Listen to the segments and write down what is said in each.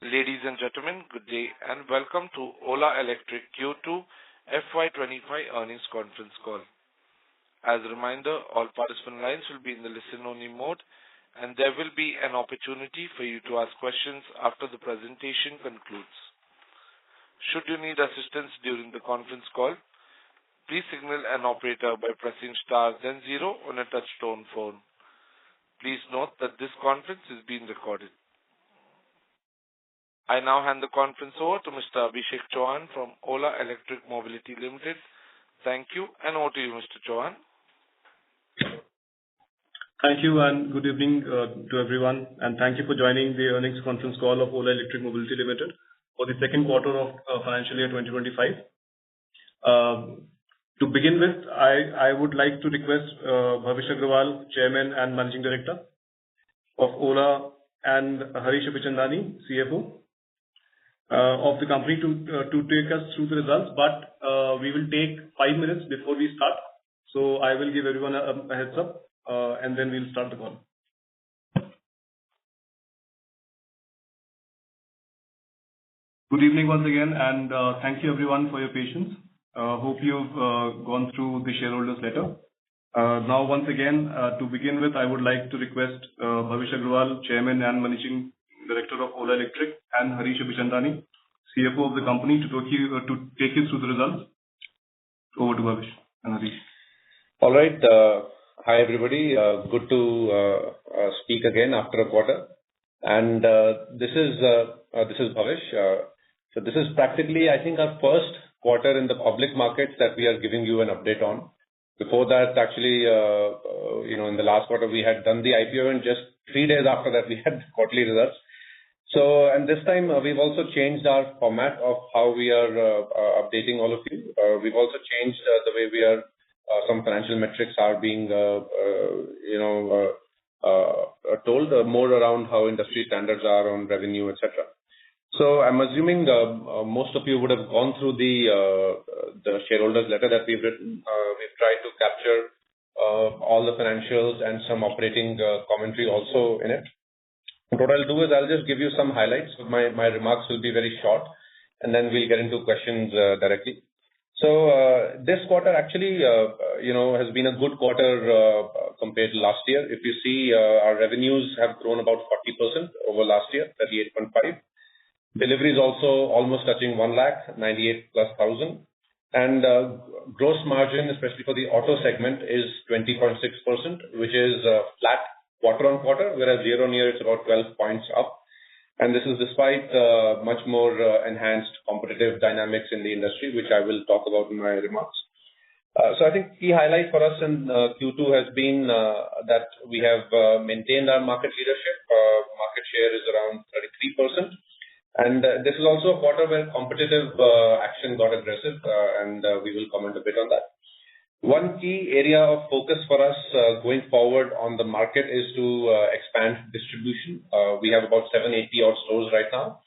Ladies and gentlemen, good day and welcome to Ola Electric Q2 FY25 earnings conference call. As a reminder, all participant lines will be in the listen-only mode, and there will be an opportunity for you to ask questions after the presentation concludes. Should you need assistance during the conference call, please signal an operator by pressing star then zero on a touch-tone phone. Please note that this conference is being recorded. I now hand the conference over to Mr. Abhishek Chauhan from Ola Electric Mobility Limited. Thank you, and over to you, Mr. Chauhan. Thank you, and good evening to everyone, and thank you for joining the earnings conference call of Ola Electric Mobility Limited for the second quarter of financial year 2025. To begin with, I would like to request Bhavish Aggarwal, Chairman and Managing Director of Ola, and Harish Abichandani, CFO of the company to take us through the results, but we will take 5 minutes before we start. So I will give everyone a heads up, and then we'll start the call. Good evening once again, and thank you everyone for your patience. Hope you've gone through the shareholders letter. Now, once again, to begin with, I would like to request Bhavish Aggarwal, Chairman and Managing Director of Ola Electric, and Harish Abichandani, CFO of the company, to take you through the results. Over to Bhavish and Harish. All right. Hi everybody. Good to speak again after a quarter. And this is Bhavish. So this is practically, I think, our first quarter in the public markets that we are giving you an update on. Before that, actually, in the last quarter, we had done the IPO, and just 3 days after that, we had quarterly results. So, and this time, we've also changed our format of how we are updating all of you. We've also changed the way we are, some financial metrics are being, told more around how industry standards are on revenue, etc. So I'm assuming most of you would have gone through the shareholders letter that we've written. We've tried to capture all the financials and some operating commentary also in it. And what I'll do is I'll just give you some highlights. My remarks will be very short, and then we'll get into questions directly. So this quarter actually, has been a good quarter compared to last year. If you see, our revenues have grown about 40% over last year, 38.5. Deliveries also almost touching 1 lakh, 98,000+. And gross margin, especially for the auto segment, is 20.6%, which is flat quarter on quarter, whereas year on year it's about 12 points up. And this is despite much more enhanced competitive dynamics in the industry, which I will talk about in my remarks. So I think key highlight for us in Q2 has been that we have maintained our market leadership. Market share is around 33%. And this is also a quarter where competitive action got aggressive, and we will comment a bit on that. One key area of focus for us going forward on the market is to expand distribution. We have about 780 odd stores right now,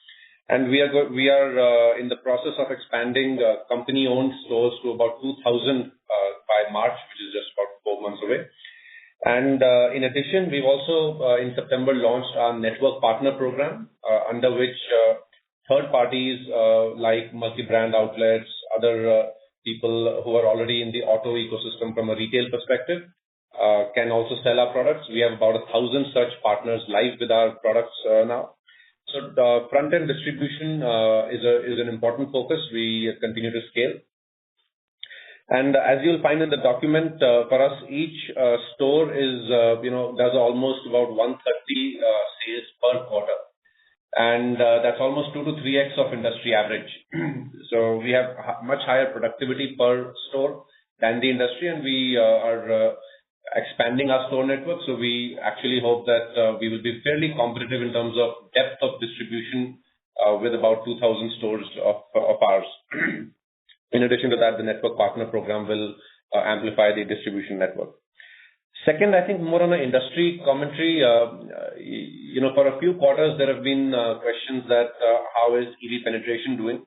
and we are in the process of expanding company-owned stores to about 2,000 by March, which is just about 4 months away. And in addition, we've also in September launched our network partner program, under which third parties like multi-brand outlets, other people who are already in the auto ecosystem from a retail perspective can also sell our products. We have about 1,000 such partners live with our products now. So the front-end distribution is an important focus. We continue to scale. And as you'll find in the document, for us, each store is, does almost about 130 sales per quarter. And that's almost 2 to 3x of industry average. So we have much higher productivity per store than the industry, and we are expanding our store network. So we actually hope that we will be fairly competitive in terms of depth of distribution with about 2,000 stores of ours. In addition to that, the network partner program will amplify the distribution network. Second, I think more on the industry commentary, for a few quarters, there have been questions that how is EV penetration doing?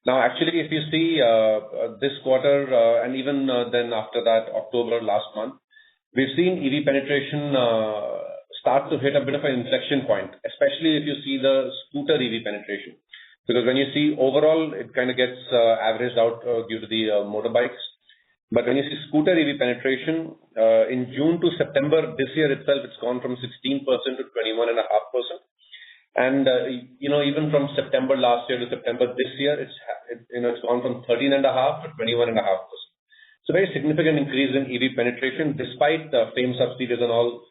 Now, actually, if you see this quarter and even then after that, October last month, we've seen EV penetration start to hit a bit of an inflection point, especially if you see the scooter EV penetration. Because when you see overall, it kind of gets averaged out due to the motorbikes. But when you see scooter EV penetration, in June to September this year itself, it's gone from 16% to 21.5%. And, even from September last year to September this year, it's gone from 13.5 to 21.5%. So very significant increase in EV penetration, despite the FAME subsidies and all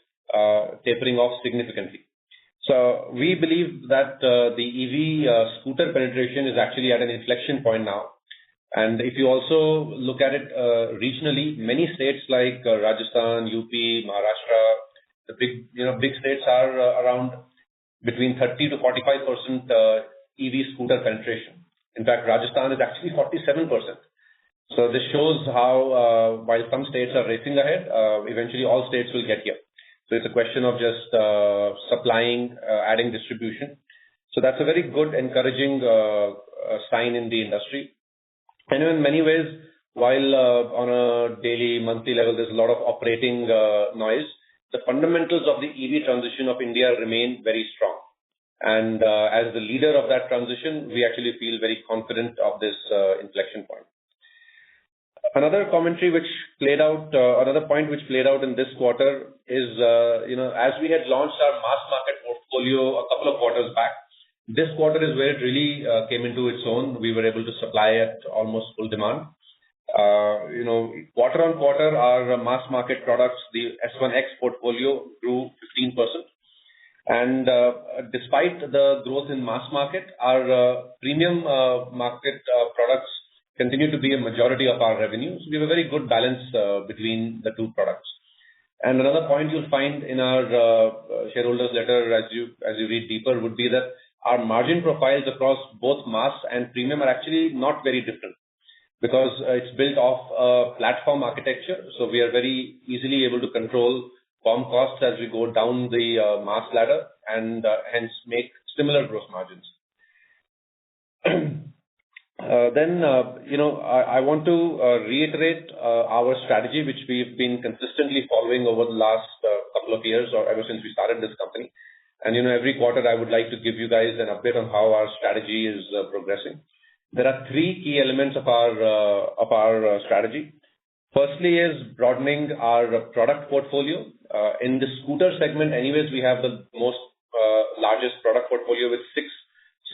tapering off significantly. So we believe that the EV scooter penetration is actually at an inflection point now. And if you also look at it regionally, many states like Rajasthan, UP, Maharashtra, the big states are around between 30 to 45% EV scooter penetration. In fact, Rajasthan is actually 47%. So this shows how, while some states are racing ahead, eventually all states will get here. So it's a question of just supplying, adding distribution. So that's a very good, encouraging sign in the industry. And in many ways, while on a daily, monthly level, there's a lot of operating noise, the fundamentals of the EV transition of India remain very strong. And as the leader of that transition, we actually feel very confident of this inflection point. Another commentary which played out, another point which played out in this quarter is, as we had launched our mass market portfolio a couple of quarters back, this quarter is where it really came into its own. We were able to supply at almost full demand. Quarter on quarter, our mass market products, the S1X portfolio grew 15%. And despite the growth in mass market, our premium market products continue to be a majority of our revenues. We have a very good balance between the two products. And another point you'll find in our shareholders letter as you read deeper would be that our margin profiles across both mass and premium are actually not very different, because it's built off a platform architecture. So we are very easily able to control BOM costs as we go down the mass ladder and hence make similar gross margins. I want to reiterate our strategy, which we've been consistently following over the last couple of years, or ever since we started this company. And every quarter I would like to give you guys an update on how our strategy is progressing. There are three key elements of our strategy. Firstly is broadening our product portfolio. In the scooter segment, anyways, we have the most largest product portfolio with 6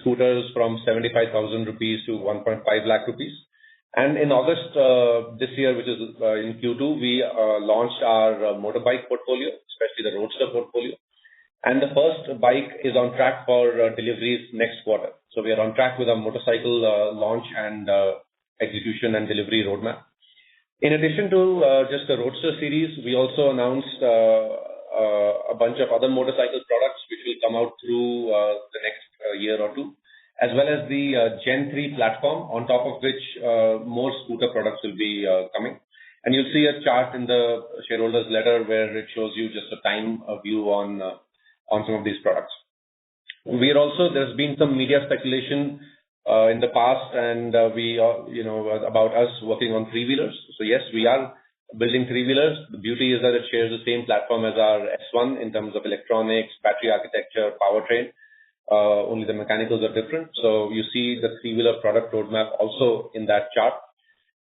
scooters from 75,000 rupees to 1.5 lakh rupees. And in August this year, which is in Q2, we launched our motorbike portfolio, especially the Roadster portfolio. And the first bike is on track for deliveries next quarter. So we are on track with our motorcycle launch and execution and delivery roadmap. In addition to just the Roadster series, we also announced a bunch of other motorcycle products which will come out through the next year or two, as well as the Gen 3 platform, on top of which more scooter products will be coming. And you'll see a chart in the shareholders letter where it shows you just a time view on some of these products. There's been some media speculation in the past, and about us working on three-wheelers. So yes, we are building three-wheelers. The beauty is that it shares the same platform as our S1 in terms of electronics, battery architecture, powertrain. Only the mechanicals are different. So you see the three-wheeler product roadmap also in that chart.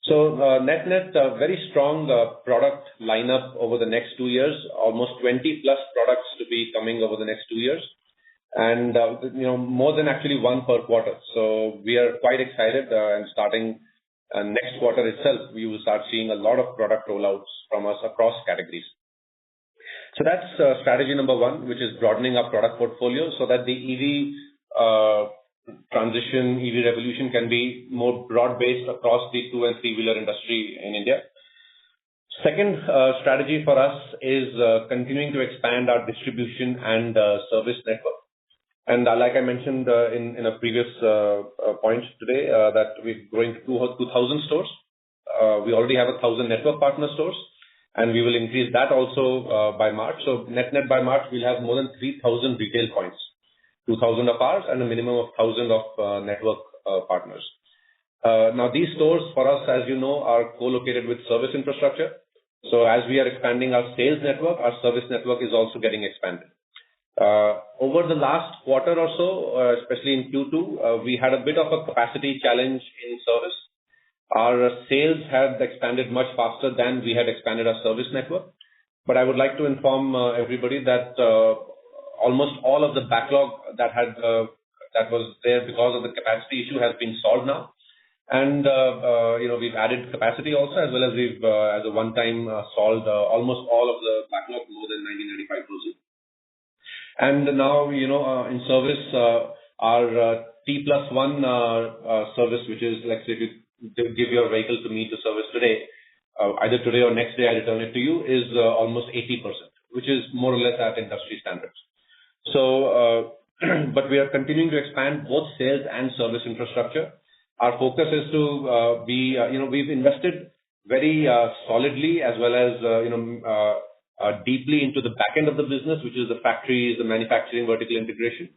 So net, very strong product lineup over the next 2 years, almost 20 plus products to be coming over the next 2 years. And, more than actually one per quarter. So we are quite excited and starting next quarter itself, we will start seeing a lot of product rollouts from us across categories. So that's strategy number one, which is broadening our product portfolio so that the EV transition, EV revolution can be more broad-based across the 2 and 3-wheeler industry in India. Second strategy for us is continuing to expand our distribution and service network. And like I mentioned in a previous point today, that we're going to 2,000 stores. We already have 1,000 network partner stores, and we will increase that also by March. So net by March, we'll have more than 3,000 retail points, 2,000 of ours and a minimum of 1,000 of network partners. Now these stores for us, as you know, are co-located with service infrastructure. So as we are expanding our sales network, our service network is also getting expanded. Over the last quarter or so, especially in Q2, we had a bit of a capacity challenge in service. Our sales had expanded much faster than we had expanded our service network. But I would like to inform everybody that almost all of the backlog that was there because of the capacity issue has been solved now. And we've added capacity also, as well as we've as a one-time solved almost all of the backlog, more than 95%. And now, in service, our T+1 service, which is, let's say, if you give your vehicle to me to service today, either today or next day I return it to you, is almost 80%, which is more or less at industry standards. So, but we are continuing to expand both sales and service infrastructure. Our focus is to we've invested very solidly as well as deeply into the back end of the business, which is the factories, the manufacturing, vertical integration.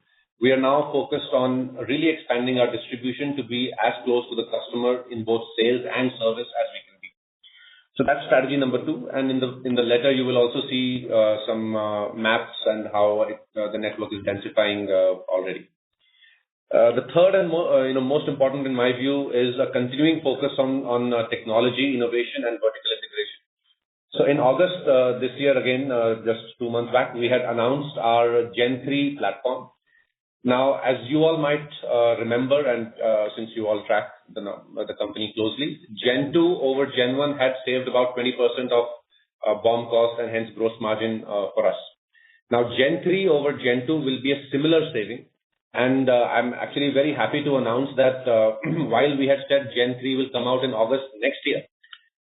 We are now focused on really expanding our distribution to be as close to the customer in both sales and service as we can be. So that's strategy number 2. And in the letter, you will also see some maps and how the network is densifying already. The third and most important in my view is a continuing focus on technology, innovation, and vertical integration. So in August this year, again, just 2 months back, we had announced our Gen 3 platform. Now, as you all might remember, and since you all track the company closely, Gen 2 over Gen 1 had saved about 20% of BOM cost and hence gross margin for us. Now, Gen 3 over Gen 2 will be a similar saving. And I'm actually very happy to announce that while we had said Gen 3 will come out in August next year,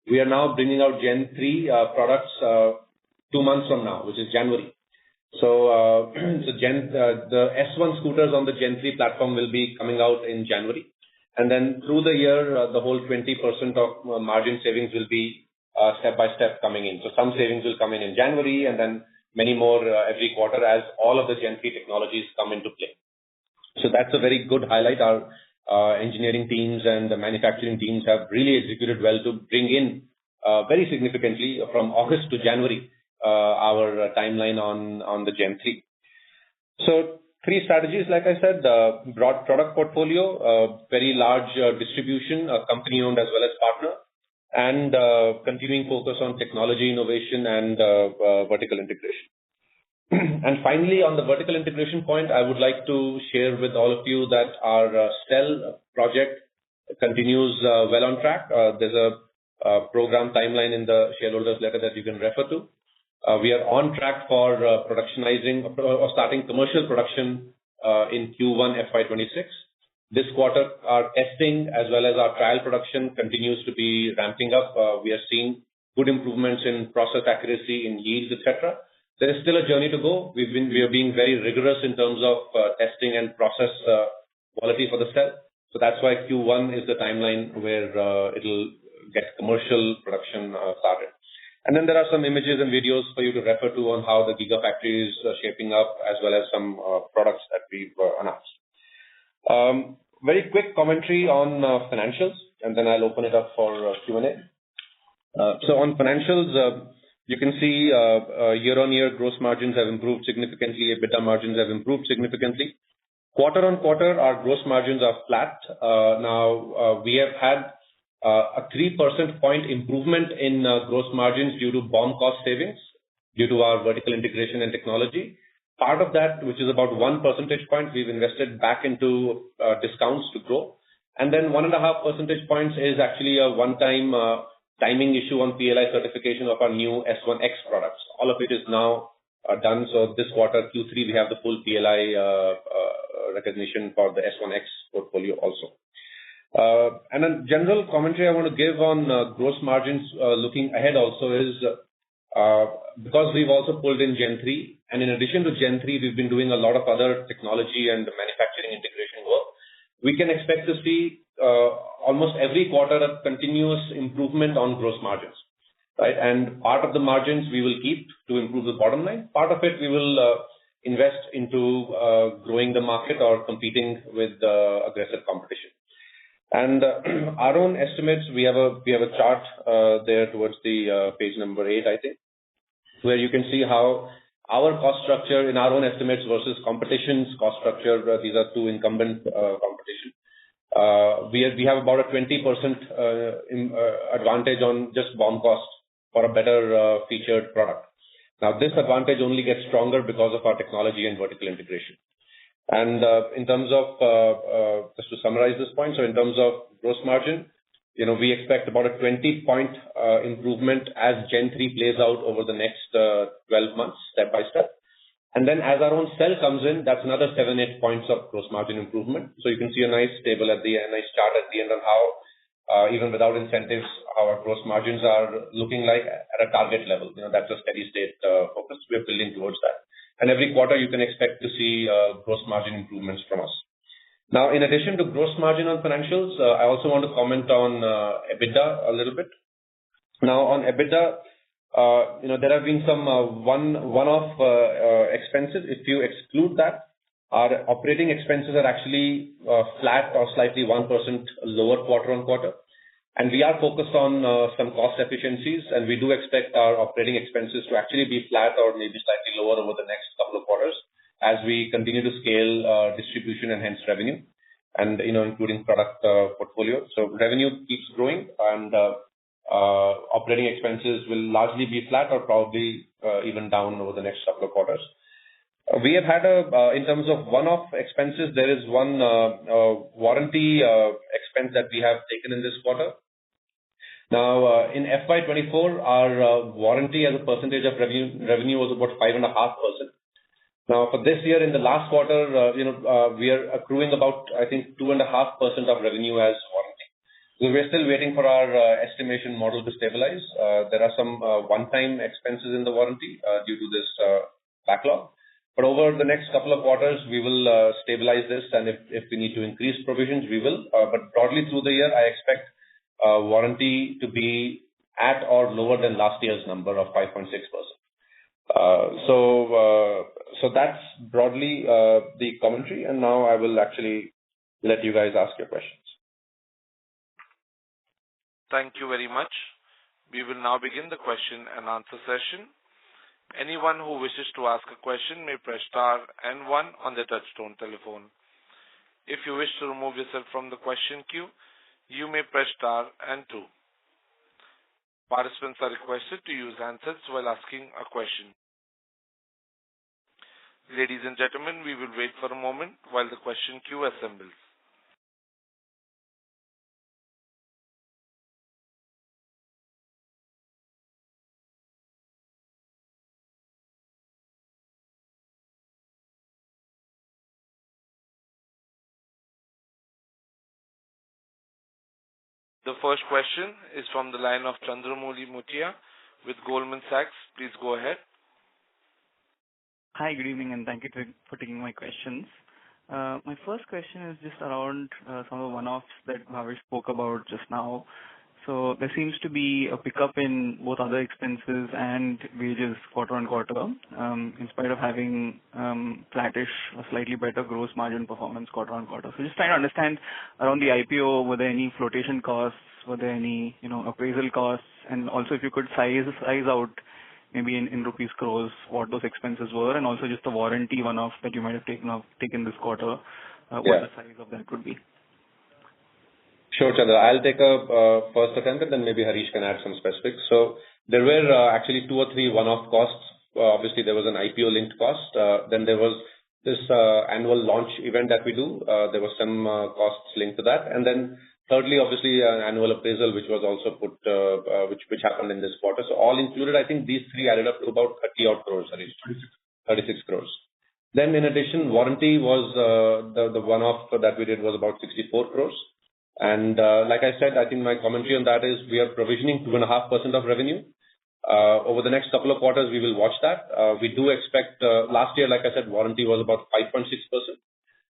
we are now bringing out Gen 3 products 2 months from now, which is January. So, the S1 scooters on the Gen 3 platform will be coming out in January. And then through the year, the whole 20% of margin savings will be step by step coming in. So some savings will come in January, and then many more every quarter as all of the Gen 3 technologies come into play. So that's a very good highlight. Our engineering teams and the manufacturing teams have really executed well to bring in very significantly from August to January our timeline on the Gen 3. So 3 strategies, like I said, broad product portfolio, very large distribution, company-owned as well as partner, and continuing focus on technology innovation and vertical integration. And finally, on the vertical integration point, I would like to share with all of you that our cell project continues well on track. There's a program timeline in the shareholders letter that you can refer to. We are on track for productionizing or starting commercial production in Q1 FY26. This quarter, our testing as well as our trial production continues to be ramping up. We are seeing good improvements in process accuracy, in yields, etc. There is still a journey to go. We are being very rigorous in terms of testing and process quality for the cell. So that's why Q1 is the timeline where it'll get commercial production started. And then there are some images and videos for you to refer to on how the Gigafactory is shaping up, as well as some products that we've announced. Very quick commentary on financials, and then I'll open it up for Q&A. So on financials, you can see year-on-year gross margins have improved significantly. EBITDA margins have improved significantly. Quarter on quarter, our gross margins are flat. Now, we have had a 3 percentage point improvement in gross margins due to BOM cost savings, due to our vertical integration and technology. Part of that, which is about 1 percentage point, we've invested back into discounts to grow. And then 1.5 percentage points is actually a one-time timing issue on PLI certification of our new S1X products. All of it is now done. So this quarter, Q3, we have the full PLI recognition for the S1X portfolio also. And a general commentary I want to give on gross margins looking ahead also is because we've also pulled in Gen 3, and in addition to Gen 3, we've been doing a lot of other technology and manufacturing integration work. We can expect to see almost every quarter a continuous improvement on gross margins, right? And part of the margins we will keep to improve the bottom line. Part of it we will invest into growing the market or competing with aggressive competition. And our own estimates, we have a chart there towards the page number 8, I think, where you can see how our cost structure in our own estimates versus competition's cost structure, these are two incumbent competition. We have about a 20% advantage on just BOM cost for a better featured product. Now, this advantage only gets stronger because of our technology and vertical integration. And in terms of, just to summarize this point, so in terms of gross margin, we expect about a 20-point improvement as Gen 3 plays out over the next 12 months, step by step. And then as our own cell comes in, that's another 7-8 points of gross margin improvement. So you can see a nice table a nice chart at the end on how, even without incentives, our gross margins are looking like at a target level. That's a steady state focus. We're building towards that. And every quarter you can expect to see gross margin improvements from us. Now, in addition to gross margin on financials, I also want to comment on EBITDA a little bit. Now, on EBITDA, there have been some one-off expenses. If you exclude that, our operating expenses are actually flat or slightly 1% lower quarter on quarter. And we are focused on some cost efficiencies, and we do expect our operating expenses to actually be flat or maybe slightly lower over the next couple of quarters as we continue to scale distribution and hence revenue, and including product portfolio. So revenue keeps growing, and operating expenses will largely be flat or probably even down over the next couple of quarters. We have had in terms of one-off expenses, there is one warranty expense that we have taken in this quarter. Now, in FY24, our warranty as a percentage of revenue was about 5.5%. Now, for this year, in the last quarter, we are accruing about, I think, 2.5% of revenue as warranty. So we're still waiting for our estimation model to stabilize. There are some one-time expenses in the warranty due to this backlog. But over the next couple of quarters, we will stabilize this, and if we need to increase provisions, we will. But broadly through the year, I expect warranty to be at or lower than last year's number of 5.6%. So that's broadly the commentary, and now I will actually let you guys ask your questions. Thank you very much. We will now begin the question and answer session. Anyone who wishes to ask a question may press star and 1 on the touchtone telephone. If you wish to remove yourself from the question queue, you may press star and 2. Participants are requested to use handsets while asking a question. Ladies and gentlemen, we will wait for a moment while the question queue assembles. The first question is from the line of Chandramouli Muthiah with Goldman Sachs. Please go ahead. Hi, good evening, and thank you for taking my questions. My first question is just around some of the one-offs that Bhavesh spoke about just now. So there seems to be a pickup in both other expenses and wages quarter on quarter, in spite of having flattish or slightly better gross margin performance quarter on quarter. So just trying to understand around the IPO, were there any flotation costs, were there any appraisal costs, and also if you could size out maybe in rupees crores what those expenses were, and also just the warranty one-off that you might have taken this quarter, what the size of that could be. Sure, Chandra. I'll take a first attempt, and then maybe Harish can add some specifics. So there were actually 2 or 3 one-off costs. Obviously, there was an IPO-linked cost. Then there was this annual launch event that we do. There were some costs linked to that. And then thirdly, obviously, an annual appraisal, which was also put, which happened in this quarter. So all included, I think these 3 added up to about 30-odd crores, Harish. 36 crores. Then in addition, warranty was the one-off that we did was about 64 crores. And like I said, I think my commentary on that is we are provisioning 2.5% of revenue. Over the next couple of quarters, we will watch that. We do expect, last year, like I said, warranty was about 5.6%.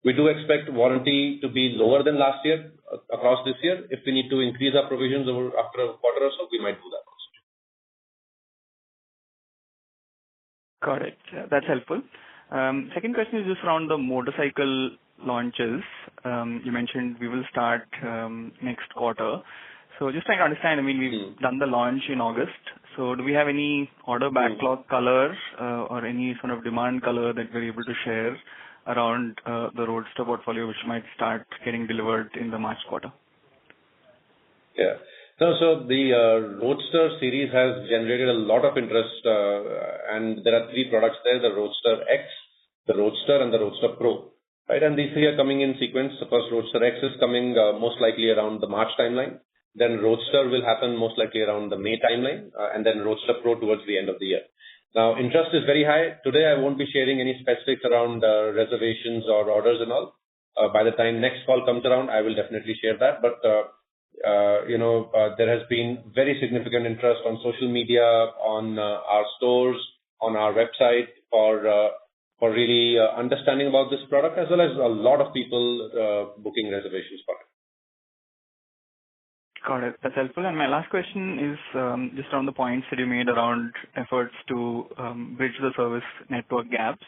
We do expect warranty to be lower than last year across this year. If we need to increase our provisions after a quarter or so, we might do that also. Got it. That's helpful. Second question is just around the motorcycle launches. You mentioned we will start next quarter. So just trying to understand, I mean, we've done the launch in August. So do we have any order backlog color or any sort of demand color that we're able to share around the Roadster portfolio, which might start getting delivered in the March quarter? Yeah. So the Roadster series has generated a lot of interest, and there are three products there: the Roadster X, the Roadster, and the Roadster Pro. Right, and these three are coming in sequence. The first Roadster X is coming most likely around the March timeline. Then Roadster will happen most likely around the May timeline, and then Roadster Pro towards the end of the year. Now, interest is very high. Today, I won't be sharing any specifics around reservations or orders and all. By the time next call comes around, I will definitely share that. But there has been very significant interest on social media, on our stores, on our website for really understanding about this product, as well as a lot of people booking reservations for it. Got it. That's helpful. And my last question is just on the points that you made around efforts to bridge the service network gaps.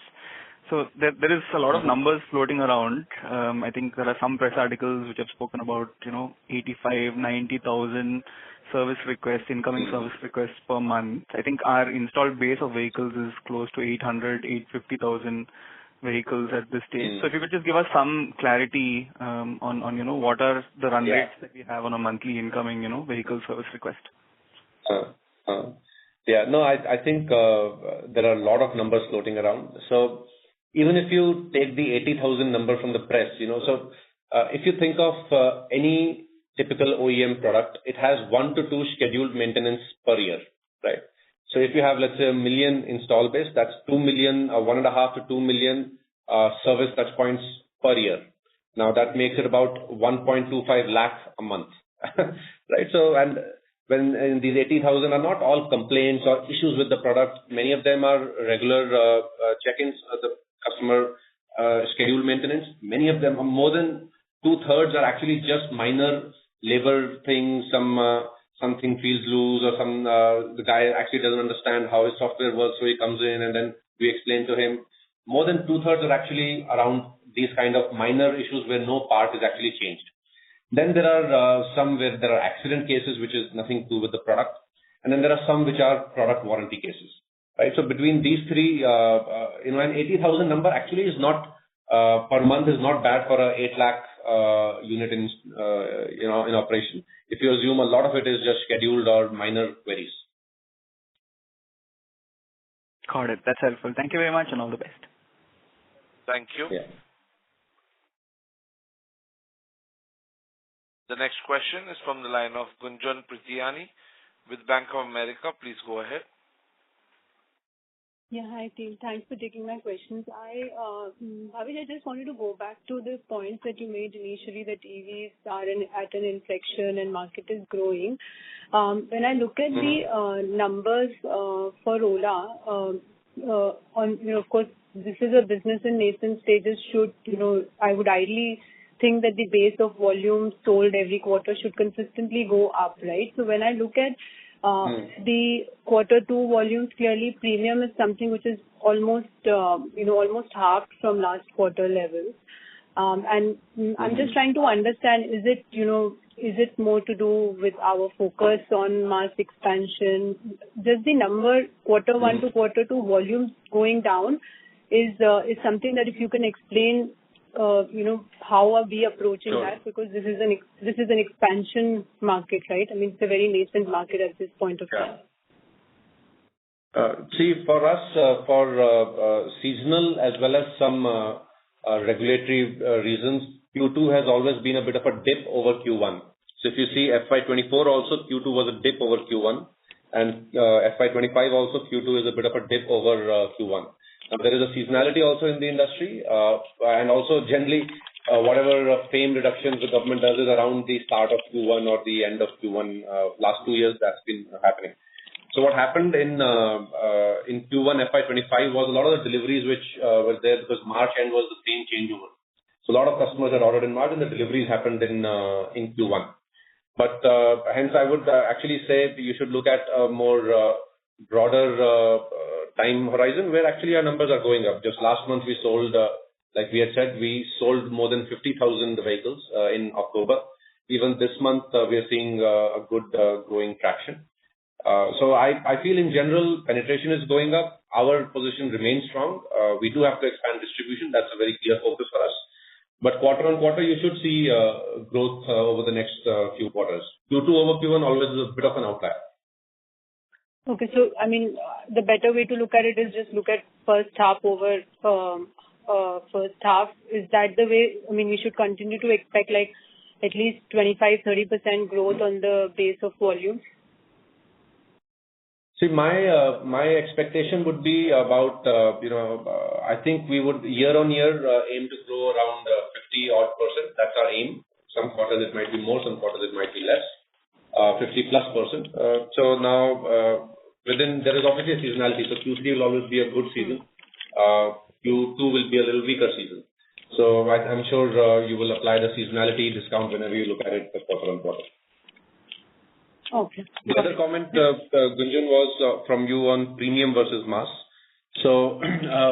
So there is a lot of numbers floating around. I think there are some press articles which have spoken about 85, 90,000 service requests, incoming service requests per month. I think our installed base of vehicles is close to 800, 850,000 vehicles at this stage. So if you could just give us some clarity on what are the run rates that we have on a monthly incoming vehicle service request. I think there are a lot of numbers floating around. So even if you take the 80,000 number from the press, if you think of any typical OEM product, it has 1 to 2 scheduled maintenance per year, right? So if you have, let's say, 1 million install base, that's 2 million, 1.5 to 2 million service touch points per year. Now that makes it about 1.25 lakh a month, right? So, and when these 80,000 are not all complaints or issues with the product, many of them are regular check-ins, the customer scheduled maintenance. Many of them, more than 2/3 are actually just minor labor things, something feels loose, or the guy actually doesn't understand how his software works, so he comes in and then we explain to him. More than 2/3 are actually around these kind of minor issues where no part is actually changed. Then there are some where there are accident cases, which is nothing to do with the product. And then there are some which are product warranty cases, right? So between these three, an 80,000 number actually is not, per month is not bad for a 8 lakh unit in operation. If you assume a lot of it is just scheduled or minor queries. Got it. That's helpful. Thank you very much and all the best. Thank you. Yeah. The next question is from the line of Gunjan Prithyani with Bank of America. Please go ahead. Yeah, hi team. Thanks for taking my questions. Bhavesh, I just wanted to go back to the points that you made initially, that EVs are at an inflection and market is growing. When I look at the numbers for Ola, of course, this is a business in nascent stages. I would ideally think that the base of volume sold every quarter should consistently go up, right? So when I look at the quarter 2 volumes, clearly premium is something which is almost halved from last quarter levels. And I'm just trying to understand, is it more to do with our focus on mass expansion? Just the number quarter 1 to quarter 2 volumes going down is something that if you can explain, how are we approaching that? Because this is an expansion market, right? I mean, it's a very nascent market at this point of time. See, for us, for seasonal as well as some regulatory reasons, Q2 has always been a bit of a dip over Q1. So if you see FY24 also, Q2 was a dip over Q1, and FY25 also, Q2 is a bit of a dip over Q1. Now, there is a seasonality also in the industry, and also generally, whatever fame reductions the government does is around the start of Q1 or the end of Q1. Last 2 years, that's been happening. So what happened in Q1 FY25 was a lot of the deliveries which were there because March end was the same changeover. So a lot of customers had ordered in March and the deliveries happened in Q1. But hence I would actually say you should look at a more broader time horizon where actually our numbers are going up. Just last month we sold, like we had said, we sold more than 50,000 vehicles in October. Even this month we are seeing a good growing traction. So I feel in general, penetration is going up. Our position remains strong. We do have to expand distribution. That's a very clear focus for us. But quarter on quarter, you should see growth over the next few quarters. Q2 over Q1 always is a bit of an outlier. Okay. So, I mean, the better way to look at it is just look at first half over first half. Is that the way? I mean, we should continue to expect like at least 25-30% growth on the base of volume? See, my expectation would be about, I think we would year on year aim to grow around 50-odd%. That's our aim. Some quarters it might be more, some quarters it might be less, 50+%. So now, there is obviously a seasonality. So Q3 will always be a good season. Q2 will be a little weaker season. So I'm sure you will apply the seasonality discount whenever you look at it quarter on quarter. Okay. The other comment, Gunjan, was from you on premium versus mass. So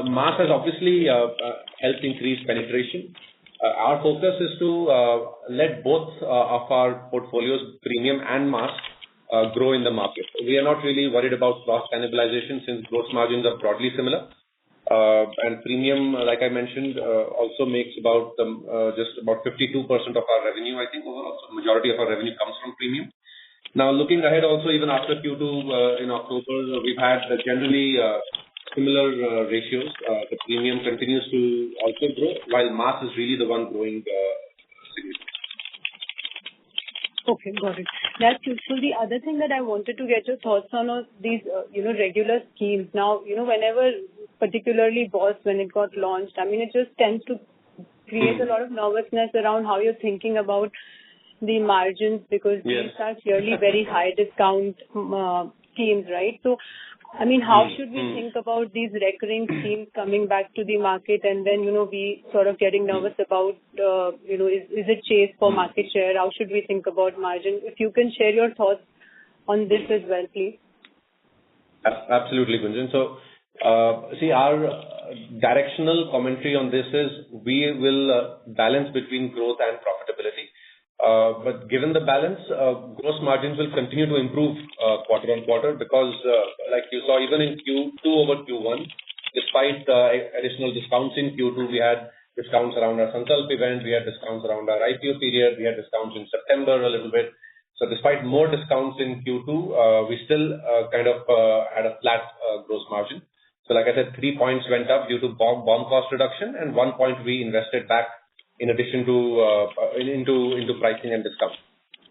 mass has obviously helped increase penetration. Our focus is to let both of our portfolios, premium and mass, grow in the market. We are not really worried about cross cannibalization since gross margins are broadly similar. And premium, like I mentioned, also makes about just about 52% of our revenue. I think overall, so majority of our revenue comes from premium. Now, looking ahead also, even after Q2 in October, we've had generally similar ratios. The premium continues to also grow, while mass is really the one growing significantly. Okay, got it. That's useful. The other thing that I wanted to get your thoughts on are these, regular schemes. Now, whenever, particularly BOSS, when it got launched, I mean, it just tends to create a lot of nervousness around how you're thinking about the margins because these are clearly very high discount schemes, right? So, I mean, how should we think about these recurring schemes coming back to the market and then, we sort of getting nervous about, is it chase for market share? How should we think about margin? If you can share your thoughts on this as well, please. Absolutely, Gunjan. So, see, our directional commentary on this is we will balance between growth and profitability. But given the balance, gross margins will continue to improve quarter on quarter because, like you saw, even in Q2 over Q1, despite additional discounts in Q2, we had discounts around our Sankalp event, we had discounts around our IPO period, we had discounts in September a little bit. So despite more discounts in Q2, we still kind of had a flat gross margin. So like I said, 3 points went up due to BOM cost reduction and 1 point we invested back in addition to into pricing and discounts.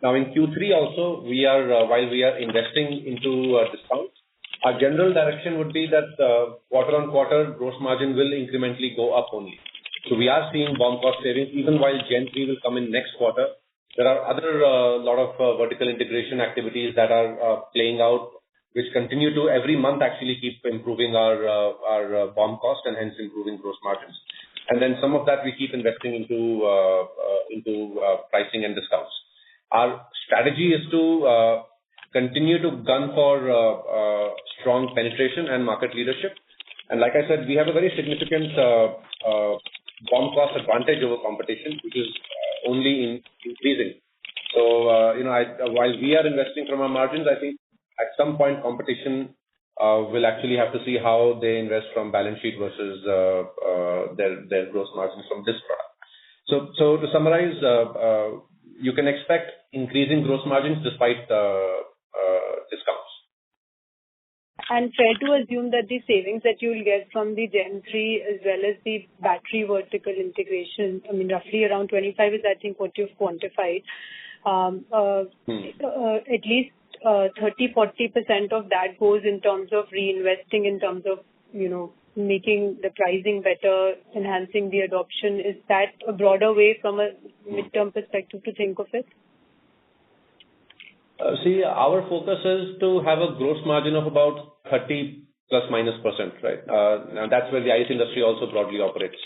Now in Q3 also, while we are investing into discounts, our general direction would be that quarter on quarter gross margin will incrementally go up only. So we are seeing BOM cost savings even while Gen 3 will come in next quarter. There are other lot of vertical integration activities that are playing out, which continue to every month actually keep improving our BOM cost and hence improving gross margins. And then some of that we keep investing into pricing and discounts. Our strategy is to continue to gun for strong penetration and market leadership. And like I said, we have a very significant BOM cost advantage over competition, which is only increasing. So, while we are investing from our margins, I think at some point competition will actually have to see how they invest from balance sheet versus their gross margins from this product. So to summarize, you can expect increasing gross margins despite discounts. And fair to assume that the savings that you will get from the Gen 3 as well as the battery vertical integration, I mean, roughly around 25 is, I think, what you've quantified. At least 30-40% of that goes in terms of reinvesting, in terms of, making the pricing better, enhancing the adoption. Is that a broader way from a midterm perspective to think of it? See, our focus is to have a gross margin of about 30 plus minus %, right? Now that's where the ICE industry also broadly operates.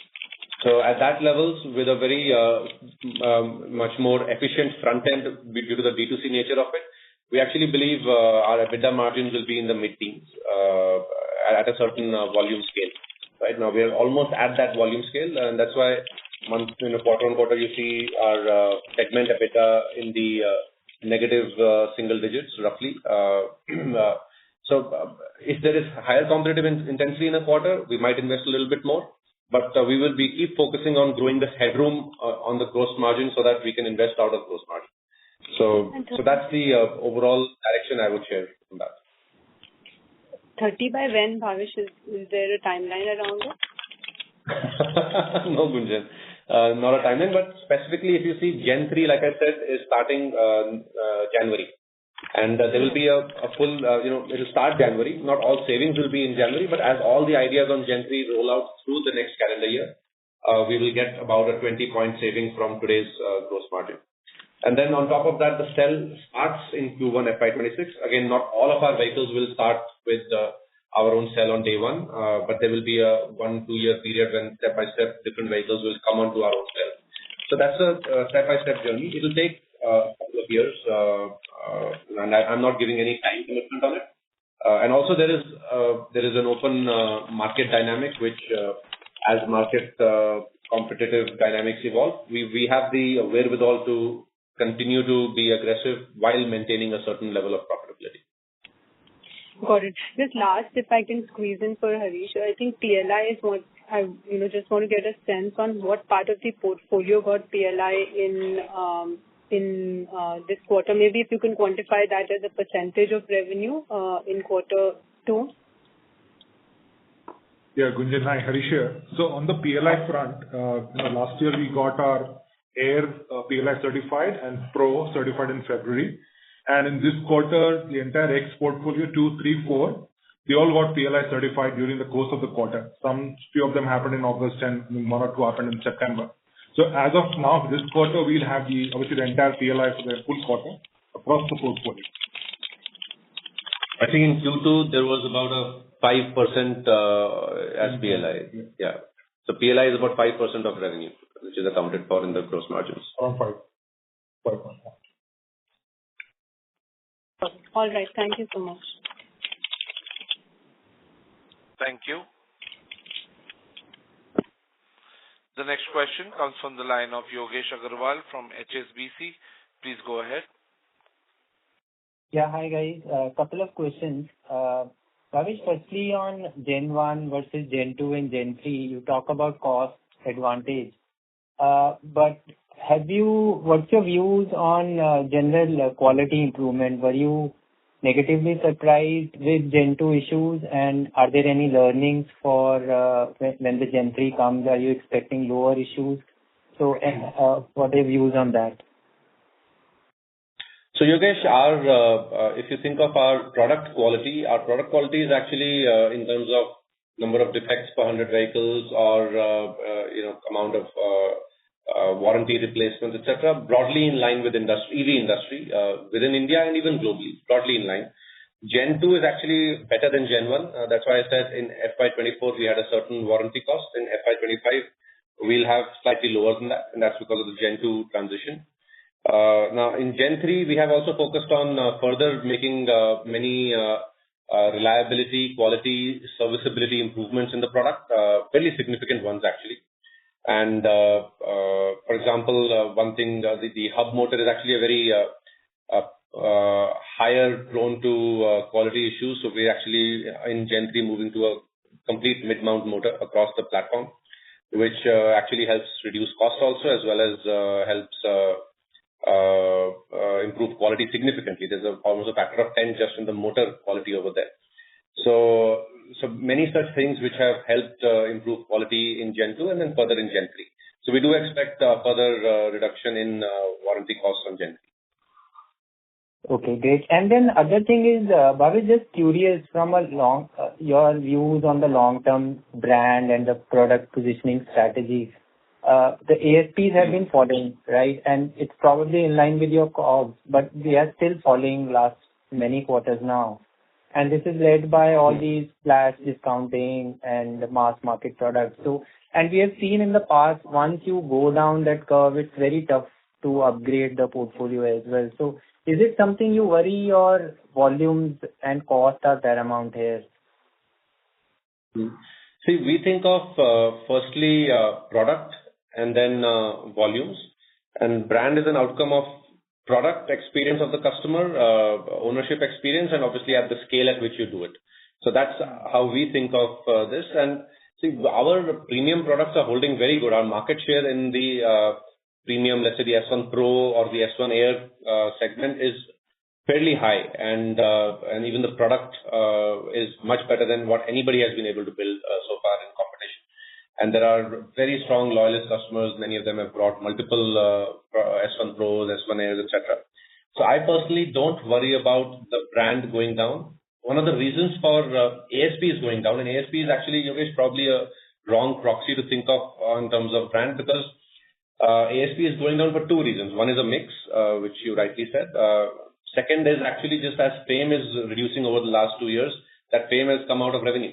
So at that levels, with a very much more efficient front end due to the B2C nature of it, we actually believe our EBITDA margins will be in the mid-teens at a certain volume scale. Right now, we are almost at that volume scale, and that's why quarter on quarter you see our segment EBITDA in the negative single digits roughly. If there is higher competitive intensity in a quarter, we might invest a little bit more, but we will keep focusing on growing the headroom on the gross margin so that we can invest out of gross margin. So that's the overall direction I would share from that. 30 by when, Bhavish? Is there a timeline around it? No, Gunjan. Not a timeline, but specifically if you see Gen 3, like I said, is starting January. And there will be a full, it'll start January. Not all savings will be in January, but as all the ideas on Gen 3 roll out through the next calendar year, we will get about a 20-point saving from today's gross margin. And then on top of that, the cell starts in Q1 FY26. Again, not all of our vehicles will start with our own cell on day one, but there will be a 1-2 year period when step-by-step different vehicles will come onto our own cell. So that's a step-by-step journey. It will take a couple of years, and I'm not giving any time commitment on it. And also there is an open market dynamic, which as market competitive dynamics evolve, we have the wherewithal to continue to be aggressive while maintaining a certain level of profitability. Got it. Just last, if I can squeeze in for Harish, I think PLI is what I just want to get a sense on what part of the portfolio got PLI in this quarter. Maybe if you can quantify that as a percentage of revenue in quarter 2. Yeah, Gunjan, hi, Harish here. So on the PLI front, last year we got our Air PLI certified and Pro certified in February. And in this quarter, the entire X portfolio 2, 3, 4, they all got PLI certified during the course of the quarter. Few of them happened in August and 1 or 2 happened in September. So as of now, this quarter, we'll have obviously the entire PLI for the full quarter across the portfolio. I think in Q2, there was about a 5% as PLI. Yeah. So PLI is about 5% of revenue, which is accounted for in the gross margins. Around 5. All right. Thank you so much. Thank you. The next question comes from the line of Yogesh Agarwal from HSBC. Please go ahead. Yeah, hi guys. A couple of questions. Bhavish, firstly on Gen 1 versus Gen 2 and Gen 3, you talk about cost advantage. But what's your views on general quality improvement? Were you negatively surprised with Gen 2 issues, and are there any learnings for when the Gen 3 comes? Are you expecting lower issues? So what are your views on that? So Yogesh, if you think of our product quality is actually in terms of number of defects per 100 vehicles or amount of warranty replacements, etc., broadly in line with EV industry within India and even globally, broadly in line. Gen 2 is actually better than Gen 1. That's why I said in FY24 we had a certain warranty cost. In FY25 we'll have slightly lower than that, and that's because of the Gen 2 transition. Now in Gen 3 we have also focused on further making many reliability, quality, serviceability improvements in the product, fairly significant ones actually. And for example, one thing, the hub motor is actually a very higher prone to quality issues. So we're actually in Gen 3 moving to a complete mid-mount motor across the platform, which actually helps reduce cost also, as well as helps improve quality significantly. There's almost a factor of 10 just in the motor quality over there. So many such things which have helped improve quality in Gen 2 and then further in Gen 3. So we do expect further reduction in warranty costs on Gen 3. Okay, great. And then other thing is, Bhavish, just curious from your views on the long-term brand and the product positioning strategy. The ASPs have been falling, right? And it's probably in line with your COGS, but they are still falling last many quarters now. And this is led by all these flash discounting and mass market products. So, and we have seen in the past, once you go down that curve, it's very tough to upgrade the portfolio as well. So is it something you worry, or volumes and cost are paramount here? See, we think of firstly product and then volumes, and brand is an outcome of product experience of the customer, ownership experience, and obviously at the scale at which you do it. So that's how we think of this. And see, our premium products are holding very good. Our market share in the premium, let's say the S1 Pro or the S1 Air segment is fairly high, and even the product is much better than what anybody has been able to build so far in competition. And there are very strong loyalist customers. Many of them have brought multiple S1 Pros, S1 Airs, etc. So I personally don't worry about the brand going down. One of the reasons for ASP is going down, and ASP is actually, Yogesh, probably a wrong proxy to think of in terms of brand, because ASP is going down for two reasons. One is a mix, which you rightly said. Second is actually just as fame is reducing over the last 2 years, that fame has come out of revenue,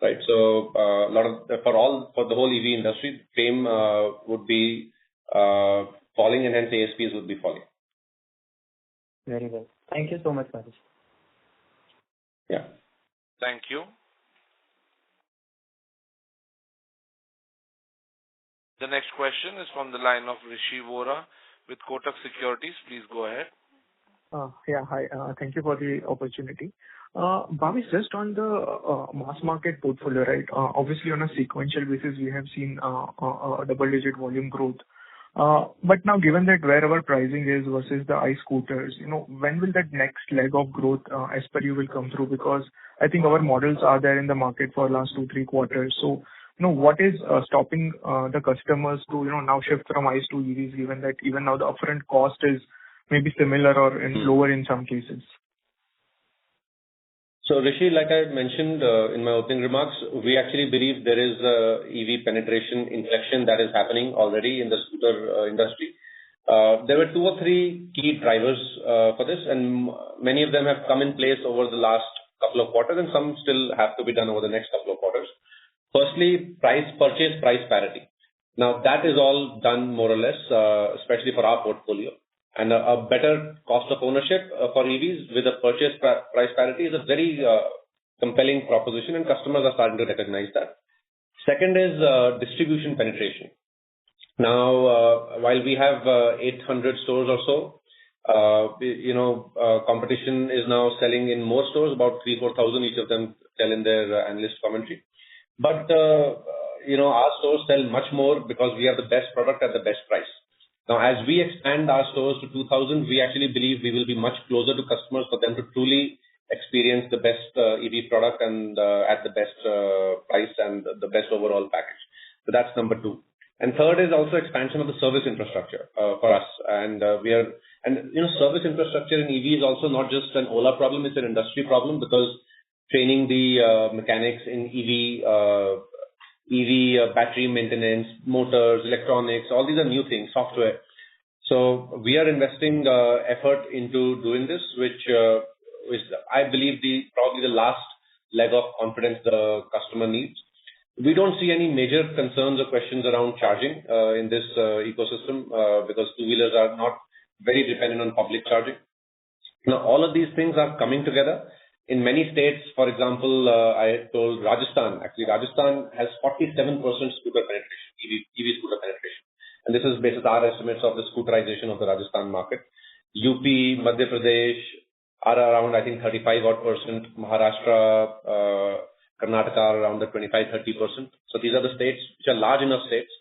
right? So for the whole EV industry, fame would be falling, and hence ASPs would be falling. Very well. Thank you so much, Bhavesh. Yeah. Thank you. The next question is from the line of Rishi Vora with Kotak Securities. Please go ahead. Yeah, hi. Thank you for the opportunity. Bhavesh, just on the mass market portfolio, right? Obviously, on a sequential basis, we have seen a double-digit volume growth. But now, given that where our pricing is versus the iScooters, when will that next leg of growth, as per you, will come through? Because I think our models are there in the market for last 2-3 quarters. So, what is stopping the customers to, now shift from ICE to EVs, given that even now the upfront cost is maybe similar or lower in some cases? So, Rishi, like I mentioned in my opening remarks, we actually believe there is a EV penetration inflection that is happening already in the scooter industry. There were 2 or 3 key drivers for this, and many of them have come in place over the last couple of quarters, and some still have to be done over the next couple of quarters. Firstly, purchase price parity. Now, that is all done more or less, especially for our portfolio. And a better cost of ownership for EVs with a purchase price parity is a very compelling proposition, and customers are starting to recognize that. Second is distribution penetration. Now, while we have 800 stores or so, competition is now selling in more stores, about 3,000-4,000 each of them sell in their analyst commentary. But our stores sell much more because we have the best product at the best price. Now, as we expand our stores to 2,000, we actually believe we will be much closer to customers for them to truly experience the best EV product and at the best price and the best overall package. So that's number 2. And third is also expansion of the service infrastructure for us. And service infrastructure in EV is also not just an Ola problem; it's an industry problem, because training the mechanics in EV battery maintenance, motors, electronics, all these are new things, software. So we are investing effort into doing this, which I believe probably the last leg of confidence the customer needs. We don't see any major concerns or questions around charging in this ecosystem because two-wheelers are not very dependent on public charging. Now, all of these things are coming together. In many states, for example, I told Rajasthan has 47% scooter penetration, EV scooter penetration. And this is based on our estimates of the scooterization of the Rajasthan market. UP, Madhya Pradesh are around, I think, 35-odd%. Maharashtra, Karnataka are around the 25-30%. So these are the states which are large enough states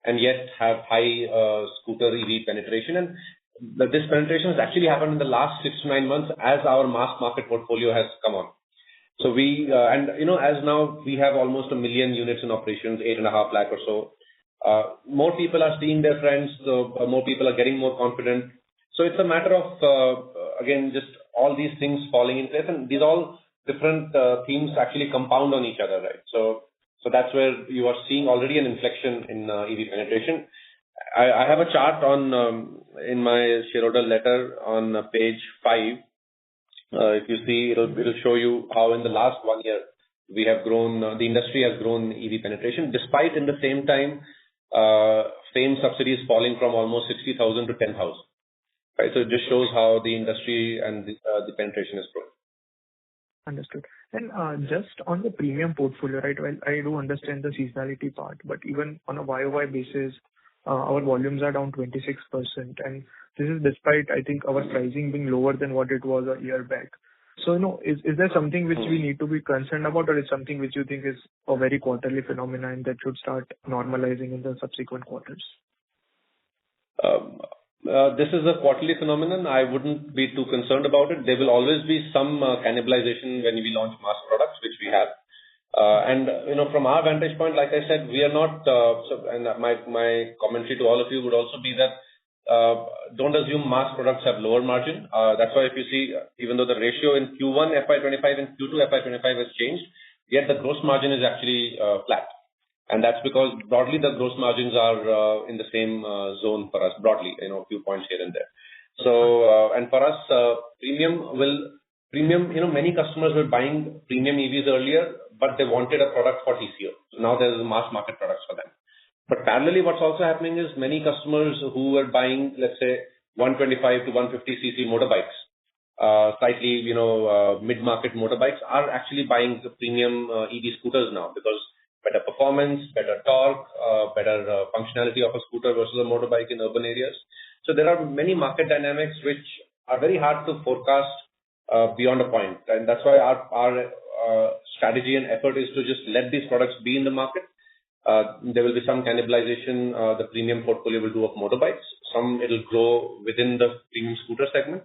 and yet have high scooter EV penetration. And this penetration has actually happened in the last 6 to 9 months as our mass market portfolio has come on. So as now we have almost 1 million units in operations, 8.5 lakh or so. More people are seeing their friends, so more people are getting more confident. So it's a matter of, again, just all these things falling in place, and these all different themes actually compound on each other, right? So that's where you are seeing already an inflection in EV penetration. I have a chart in my shareholder letter on page 5. If you see, it'll show you how in the last 1 year we have grown, the industry has grown EV penetration, despite in the same time, FAME subsidies falling from almost 60,000 to 10,000. Right? So it just shows how the industry and the penetration is growing. Understood. And just on the premium portfolio, right, well, I do understand the seasonality part, but even on a YOY basis, our volumes are down 26%, and this is despite, I think, our pricing being lower than what it was a year back. So, is there something which we need to be concerned about, or is something which you think is a very quarterly phenomenon that should start normalizing in the subsequent quarters? This is a quarterly phenomenon. I wouldn't be too concerned about it. There will always be some cannibalization when we launch mass products, which we have. From our vantage point, like I said, we are not, and my commentary to all of you would also be that don't assume mass products have lower margin. That's why if you see, even though the ratio in Q1 FY25 and Q2 FY25 has changed, yet the gross margin is actually flat. And that's because broadly the gross margins are in the same zone for us, broadly, a few points here and there. So, and for us, many customers were buying premium EVs earlier, but they wanted a product for TCO. So now there's a mass market products for them. But parallelly, what's also happening is many customers who were buying, let's say, 125 to 150 cc motorbikes, slightly, mid-market motorbikes, are actually buying the premium EV scooters now, because better performance, better torque, better functionality of a scooter versus a motorbike in urban areas. So there are many market dynamics which are very hard to forecast beyond a point. And that's why our strategy and effort is to just let these products be in the market. There will be some cannibalization. The premium portfolio will do of motorbikes. Some it'll grow within the premium scooter segment.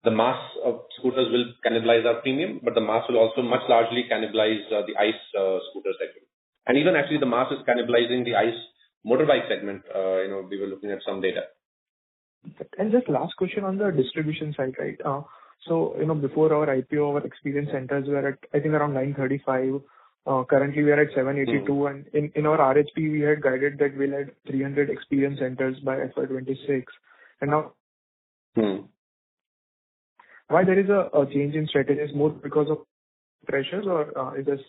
The mass of scooters will cannibalize our premium, but the mass will also much largely cannibalize the ICE scooter segment. And even actually the mass is cannibalizing the ICE motorbike segment. We were looking at some data. And just last question on the distribution side, right? So, before our IPO, our experience centers were at, I think, around 935. Currently, we are at 782. And in our RHP, we had guided that we'll add 300 experience centers by FY26. And now, why there is a change in strategy? Is more because of pressures, or is this?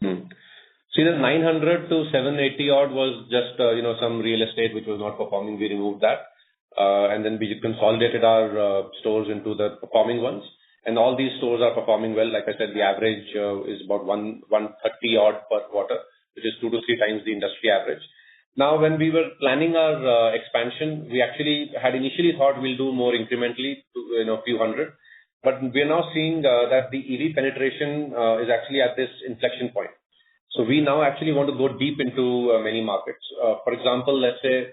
See, the 900 to 780 odd was just, some real estate which was not performing. We removed that. And then we consolidated our stores into the performing ones. And all these stores are performing well. Like I said, the average is about 130 odd per quarter, which is 2 to 3 times the industry average. Now, when we were planning our expansion, we actually had initially thought we'll do more incrementally, a few hundred. But we are now seeing that the EV penetration is actually at this inflection point. So we now actually want to go deep into many markets. For example, let's say,